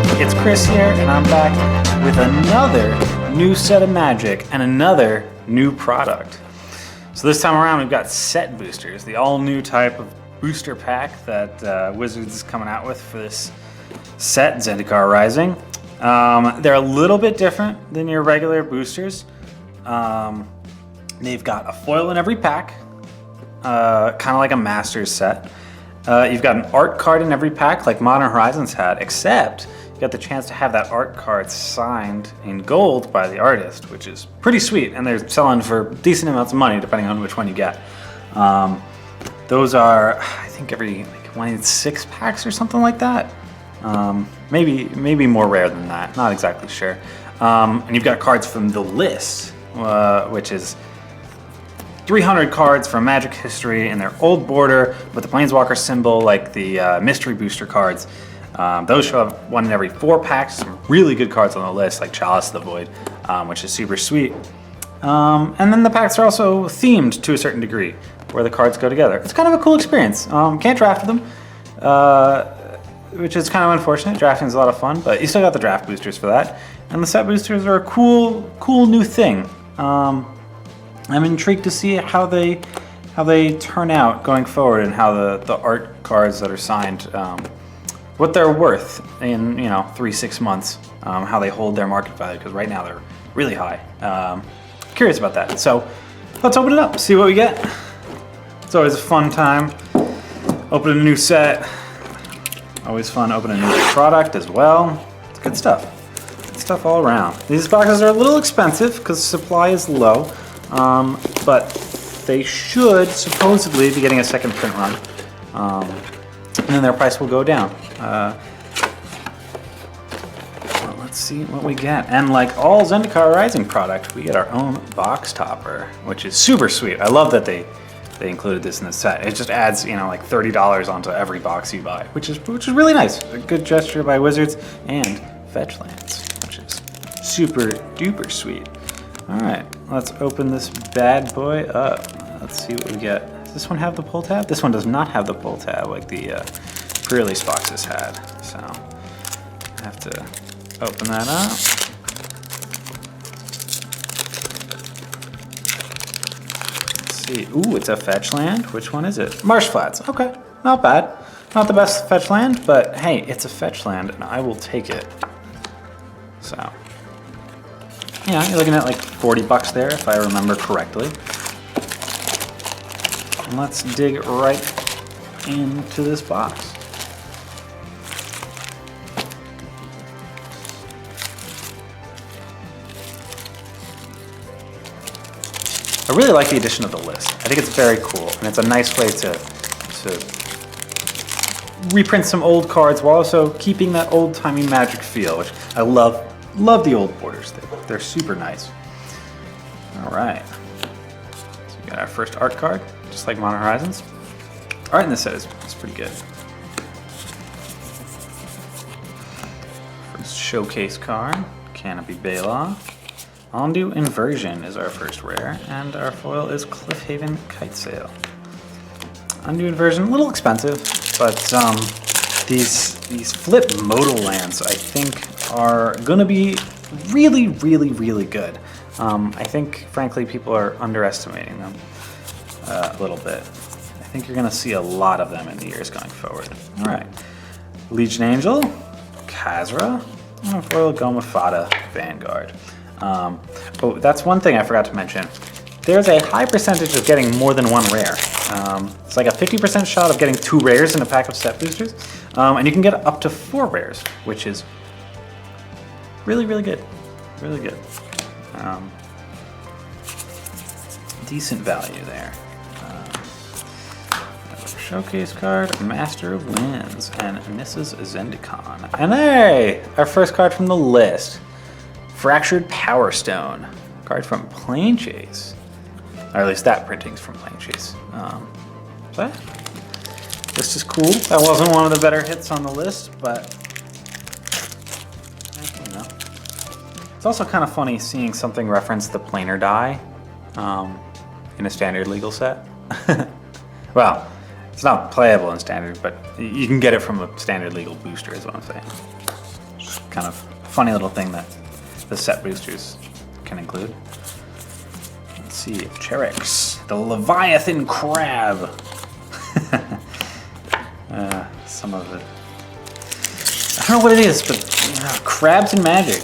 It's Chris here, and I'm back with another new set of magic and another new product. So this time around, we've got set boosters, the all-new type of booster pack that Wizards is coming out with for this set, Zendikar Rising. They're a little bit different than your regular boosters. They've got a foil in every pack, kind of like a Masters set. You've got an art card in every pack like Modern Horizons had, except you got the chance to have that art card signed in gold by the artist, which is pretty sweet, and they're selling for decent amounts of money depending on which one you get. Those are, I think, every one in 6 packs or something like that. Maybe more rare than that, not exactly sure. And you've got cards from the list, which is 300 cards from Magic history in their old border with the Planeswalker symbol, like the mystery booster cards. Those show up one in every 4 packs. Some really good cards on the list, like Chalice of the Void, which is super sweet. And then the packs are also themed to a certain degree, where the cards go together. It's kind of a cool experience. Can't draft them, which is kind of unfortunate. Drafting is a lot of fun, but you still got the draft boosters for that. And the set boosters are a cool new thing. I'm intrigued to see how they turn out going forward, and how the art cards that are signed, what they're worth in 3-6 months, how they hold their market value, because right now they're really high. Curious about that. So let's open it up, see what we get. It's always a fun time opening a new set. Always fun opening a new product as well. It's good stuff. Good stuff all around. These boxes are a little expensive because supply is low. But they should supposedly be getting a second print run, and then their price will go down. Well, let's see what we get. And like all Zendikar Rising product, we get our own box topper, which is super sweet. I love that they included this in the set. It just adds like $30 onto every box you buy, which is really nice. A good gesture by Wizards, and fetch lands, which is super duper sweet. All right, let's open this bad boy up. Let's see what we get. Does this one have the pull tab? This one does not have the pull tab like the pre-release boxes had. So I have to open that up. Let's see. Ooh, it's a fetch land. Which one is it? Marsh Flats. Okay, not bad. Not the best fetch land, but hey, it's a fetch land, and I will take it. So. Yeah, you're looking at like $40 there, if I remember correctly. And let's dig right into this box. I really like the addition of the list. I think it's very cool, and it's a nice way to reprint some old cards while also keeping that old-timey Magic feel, which I love. Love the old borders. They're super nice. All right. So we got our first art card, just like Modern Horizons. Art in this set is pretty good. First showcase card, Canopy Baloth. Ondu Inversion is our first rare, and our foil is Cliffhaven Kitesail. Ondu Inversion, a little expensive, but these flip modal lands, I think, are gonna be really, really, really good. I think, frankly, people are underestimating them a little bit. I think you're gonna see a lot of them in the years going forward. All right, Legion Angel, Khazra, and foil Gomafada Vanguard. Oh, that's one thing I forgot to mention. There's a high percentage of getting more than one rare. It's like a 50% shot of getting 2 rares in a pack of set boosters, and you can get up to 4 rares, which is really, really good. Really good. Decent value there. Showcase card, Master of Winds, and Mrs. Zendikar. And hey, our first card from the list. Fractured Power Stone. Card from Plane Chase. Or at least that printing's from Plane Chase. So this is cool. That wasn't one of the better hits on the list, but it's also kind of funny seeing something reference the planar die in a standard legal set. Well, it's not playable in standard, but you can get it from a standard legal booster is what I'm saying. kind of funny little thing that the set boosters can include. Let's see, Cherex, the Leviathan Crab. Some of it. I don't know what it is, but crabs and magic.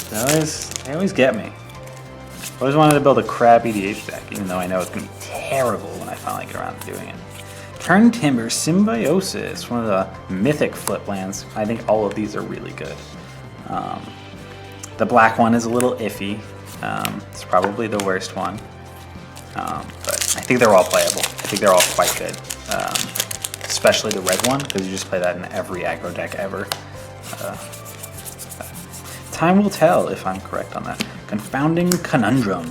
They always get me. I always wanted to build a crab EDH deck, even though I know it's going to be terrible when I finally get around to doing it. Turn Timber Symbiosis, one of the mythic flip lands. I think all of these are really good. The black one is a little iffy. It's probably the worst one. But I think they're all playable. I think they're all quite good. Especially the red one, because you just play that in every aggro deck ever. Time will tell if I'm correct on that. Confounding Conundrum.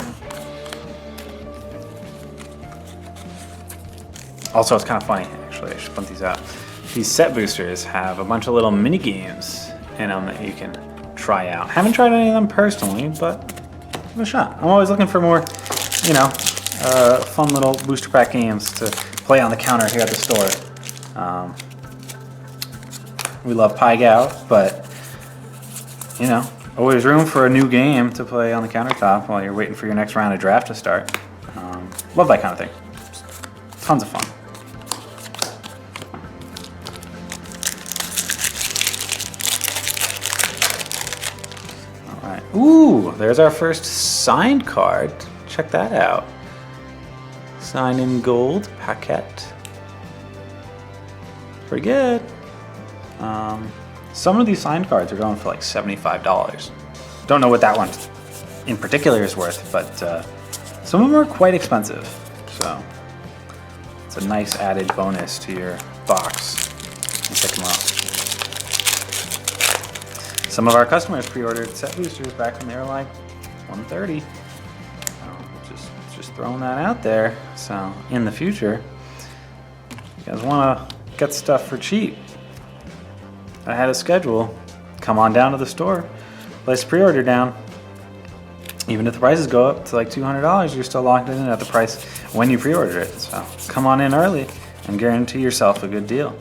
Also, it's kind of funny, actually, I should point these out. These set boosters have a bunch of little mini games in them that you can try out. Haven't tried any of them personally, but give it a shot. I'm always looking for more, fun little booster pack games to play on the counter here at the store. We love Pie Gout, but always room for a new game to play on the countertop while you're waiting for your next round of draft to start. Love that kind of thing. Tons of fun. All right. Ooh, there's our first signed card. Check that out. Signed in gold, Paquette. Pretty good. Some of these signed cards are going for like $75. Don't know what that one in particular is worth, but some of them are quite expensive. So it's a nice added bonus to your box. You pick them up. Some of our customers pre-ordered set boosters back when they were like $130. Just throwing that out there. So in the future, you guys want to get stuff for cheap. I had a schedule. Come on down to the store, place a pre-order down. Even if the prices go up to like $200, you're still locked in at the price when you pre-ordered it. So come on in early and guarantee yourself a good deal.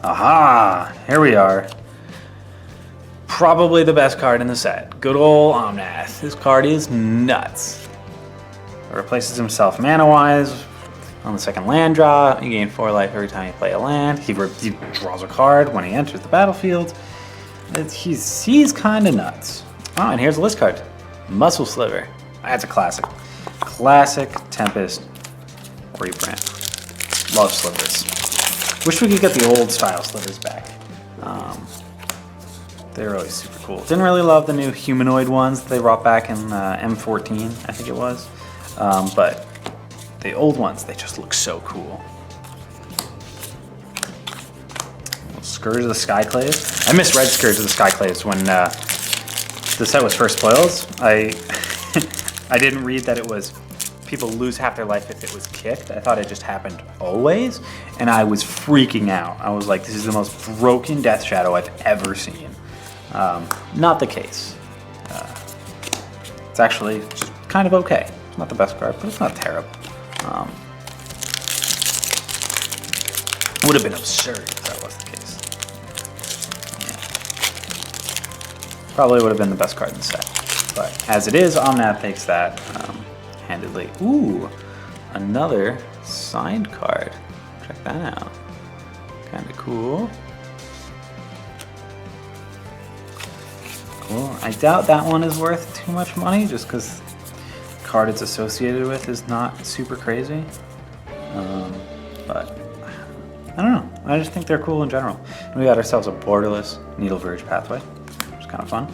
Aha! Here we are. Probably the best card in the set. Good old Omnath. This card is nuts. It replaces himself mana-wise on the second land draw. You gain 4 life every time you play a land. He draws a card when he enters the battlefield. He's kind of nuts. Oh, and here's a list card. Muscle Sliver. That's a classic. Classic Tempest reprint. Love slivers. Wish we could get the old style slivers back. They're always super cool. Didn't really love the new humanoid ones that they brought back in M14, I think it was. But the old ones, they just look so cool. Scourge of the Skyclaves. I misread Scourge of the Skyclaves when the set was first spoiled. I didn't read that it was people lose half their life if it was kicked. I thought it just happened always, and I was freaking out. I was like, this is the most broken Death Shadow I've ever seen. Not the case. It's actually just kind of okay. It's not the best card, but it's not terrible. It would have been absurd if that was the case. Yeah. Probably would have been the best card in the set. But as it is, Omnath takes that handedly. Ooh, another signed card. Check that out. Kind of cool. Cool. I doubt that one is worth too much money just because the card it's associated with is not super crazy. But I don't know. I just think they're cool in general. And we got ourselves a borderless Needle Verge pathway, which is kind of fun.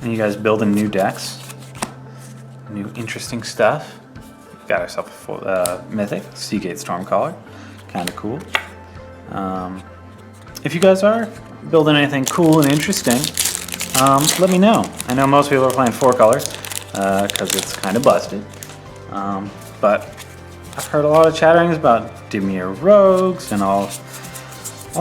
And you guys building new decks, new interesting stuff. Got ourselves a Mythic Seagate Stormcaller, kind of cool. if you guys are building anything cool and interesting, let me know. I know most people are playing 4-color because it's kind of busted. But I've heard a lot of chatterings about Dimir rogues and all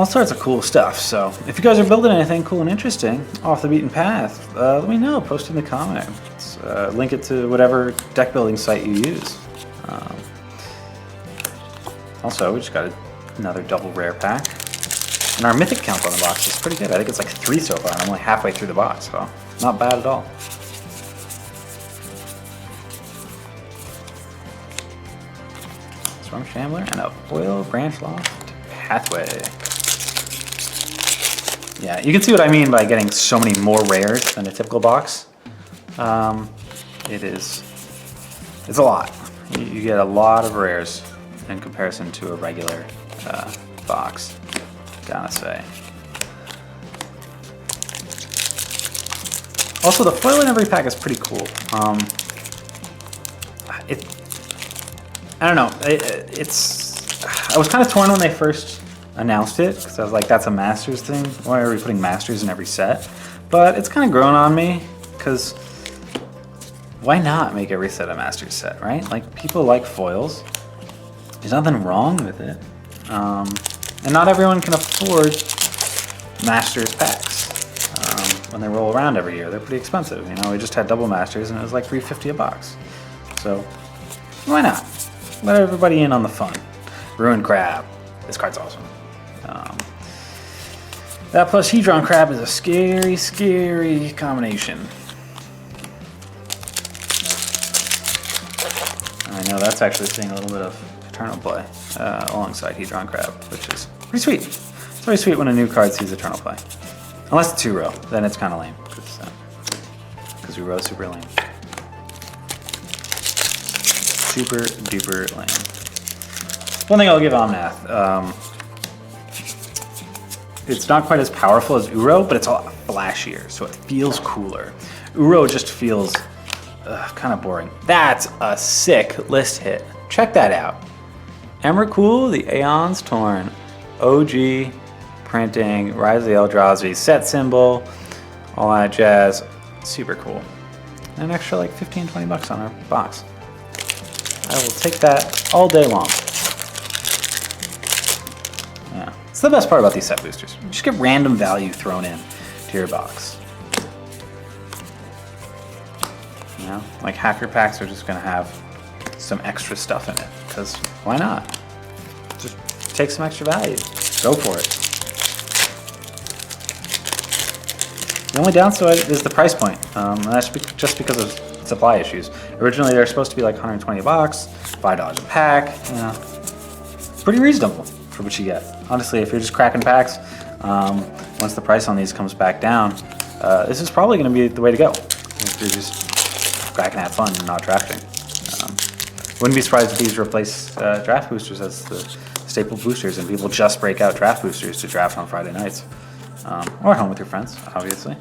sorts of cool stuff. So if you guys are building anything cool and interesting off the beaten path, let me know. Post in the comments. Link it to whatever deck building site you use. Also, we just got another double rare pack. And our mythic count on the box is pretty good. I think it's like 3 so far. I'm only halfway through the box, so not bad at all. Storm Shambler and a foil branch loft pathway. Yeah, you can see what I mean by getting so many more rares than a typical box. It's a lot. You get a lot of rares in comparison to a regular box, gotta say. Also, the foil in every pack is pretty cool. I don't know. I was kind of torn when they first announced it because I was like, that's a Masters thing. Why are we putting Masters in every set? But it's kind of grown on me because why not make every set a Masters set, right? Like, people like foils. There's nothing wrong with it. And not everyone can afford Masters packs when they roll around every year. They're pretty expensive. You know, we just had double Masters and it was like $3.50 a box. So why not? Let everybody in on the fun. Ruined Crab. This card's awesome. That plus Hedron Crab is a scary, scary combination. I know that's actually seeing a little bit of Eternal play alongside Hedron Crab, which is pretty sweet. It's very sweet when a new card sees Eternal play. Unless it's 2-row, then it's kind of lame, because we row super lame. Super duper lame. One thing I'll give Omnath, it's not quite as powerful as Uro, but it's a lot flashier, so it feels cooler. Uro just feels kind of boring. That's a sick list hit. Check that out. Emrakul, the Aeon's Torn, OG printing, Rise of the Eldrazi, set symbol, all that jazz. Super cool. And an extra like 15-20 bucks on our box. I will take that all day long. Yeah, it's the best part about these set boosters. You just get random value thrown in to your box. You know, like half your packs are just gonna have some extra stuff in it, because why not? Just take some extra value. Go for it. The only downside is the price point, and that's just because of supply issues. Originally, they're supposed to be like 120 bucks, $5 a pack. You know, pretty reasonable for what you get. Honestly, if you're just cracking packs, once the price on these comes back down, this is probably going to be the way to go. If you're just cracking at fun and not drafting. Wouldn't be surprised if these replace draft boosters as the staple boosters, and people just break out draft boosters to draft on Friday nights. Or at home with your friends, obviously.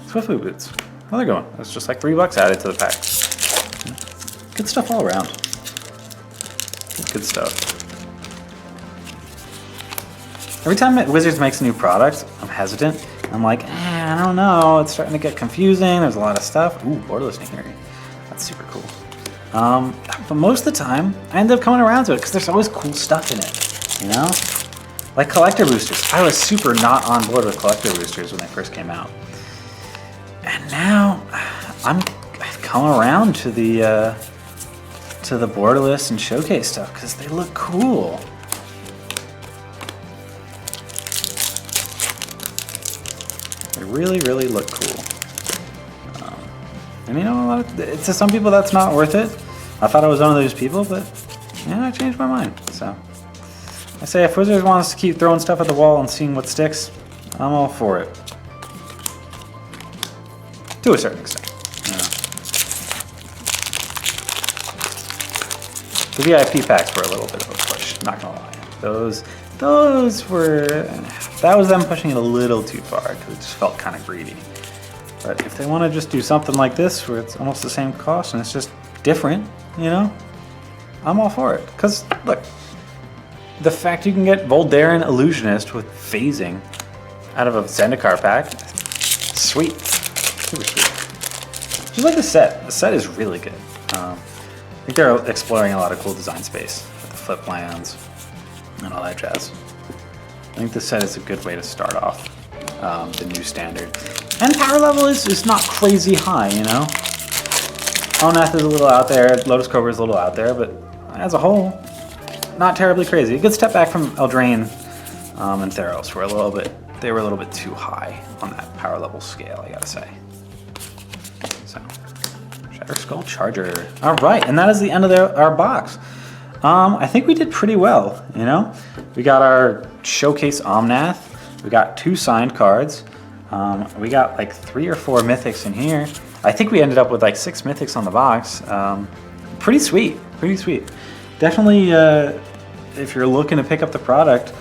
Swiftly boots. Well, they're going. It's just like $3 added to the pack. Good stuff all around. Good stuff. Every time Wizards makes a new product, I'm hesitant. I'm like, I don't know. It's starting to get confusing. There's a lot of stuff. Ooh, Borderless Nahiri. That's super cool. But most of the time, I end up coming around to it because there's always cool stuff in it. You know? Like collector boosters. I was super not on board with collector boosters when they first came out. And now I've come around to the borderless and showcase stuff because they look cool. They really, really look cool. And you know, to some people that's not worth it. I thought I was one of those people, but yeah, I changed my mind. So I say if Wizards wants to keep throwing stuff at the wall and seeing what sticks, I'm all for it. To a certain extent. The VIP packs were a little bit of a push, not gonna lie. Those were, that was them pushing it a little too far because it just felt kind of greedy. But if they want to just do something like this where it's almost the same cost and it's just different, you know, I'm all for it. Because look, the fact you can get Voldaren Illusionist with phasing out of a Zendikar pack, sweet, super sweet. Just like the set. The set is really good. I think they're exploring a lot of cool design space with the flip lands and all that jazz. I think the set is a good way to start off the new standard. And power level is not crazy high, you know? Onath is a little out there, Lotus Cobra is a little out there, but as a whole, not terribly crazy. A good step back from Eldraine and Theros they were a little bit too high on that power level scale, I gotta say. So, Shatter Skull Charger. All right, and that is the end of our box. I think we did pretty well, you know? We got our Showcase Omnath, we got 2 signed cards, we got like 3 or 4 mythics in here. I think we ended up with like 6 mythics on the box. Pretty sweet, pretty sweet. Definitely, if you're looking to pick up the product,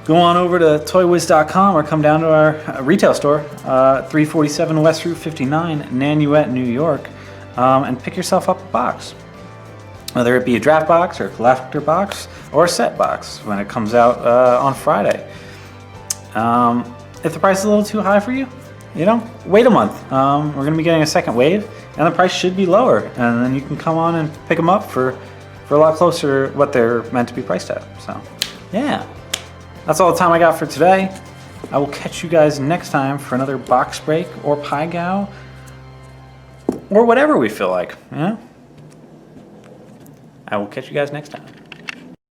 go on over to ToyWiz.com or come down to our retail store, 347 West Route 59, Nanuet, New York, and pick yourself up a box. Whether it be a draft box or a collector box or a set box when it comes out on Friday. If the price is a little too high for you, you know, wait a month. We're going to be getting a second wave, and the price should be lower. And then you can come on and pick them up for a lot closer to what they're meant to be priced at. So, yeah. That's all the time I got for today. I will catch you guys next time for another box break or pie gow or whatever we feel like, you know? I will catch you guys next time.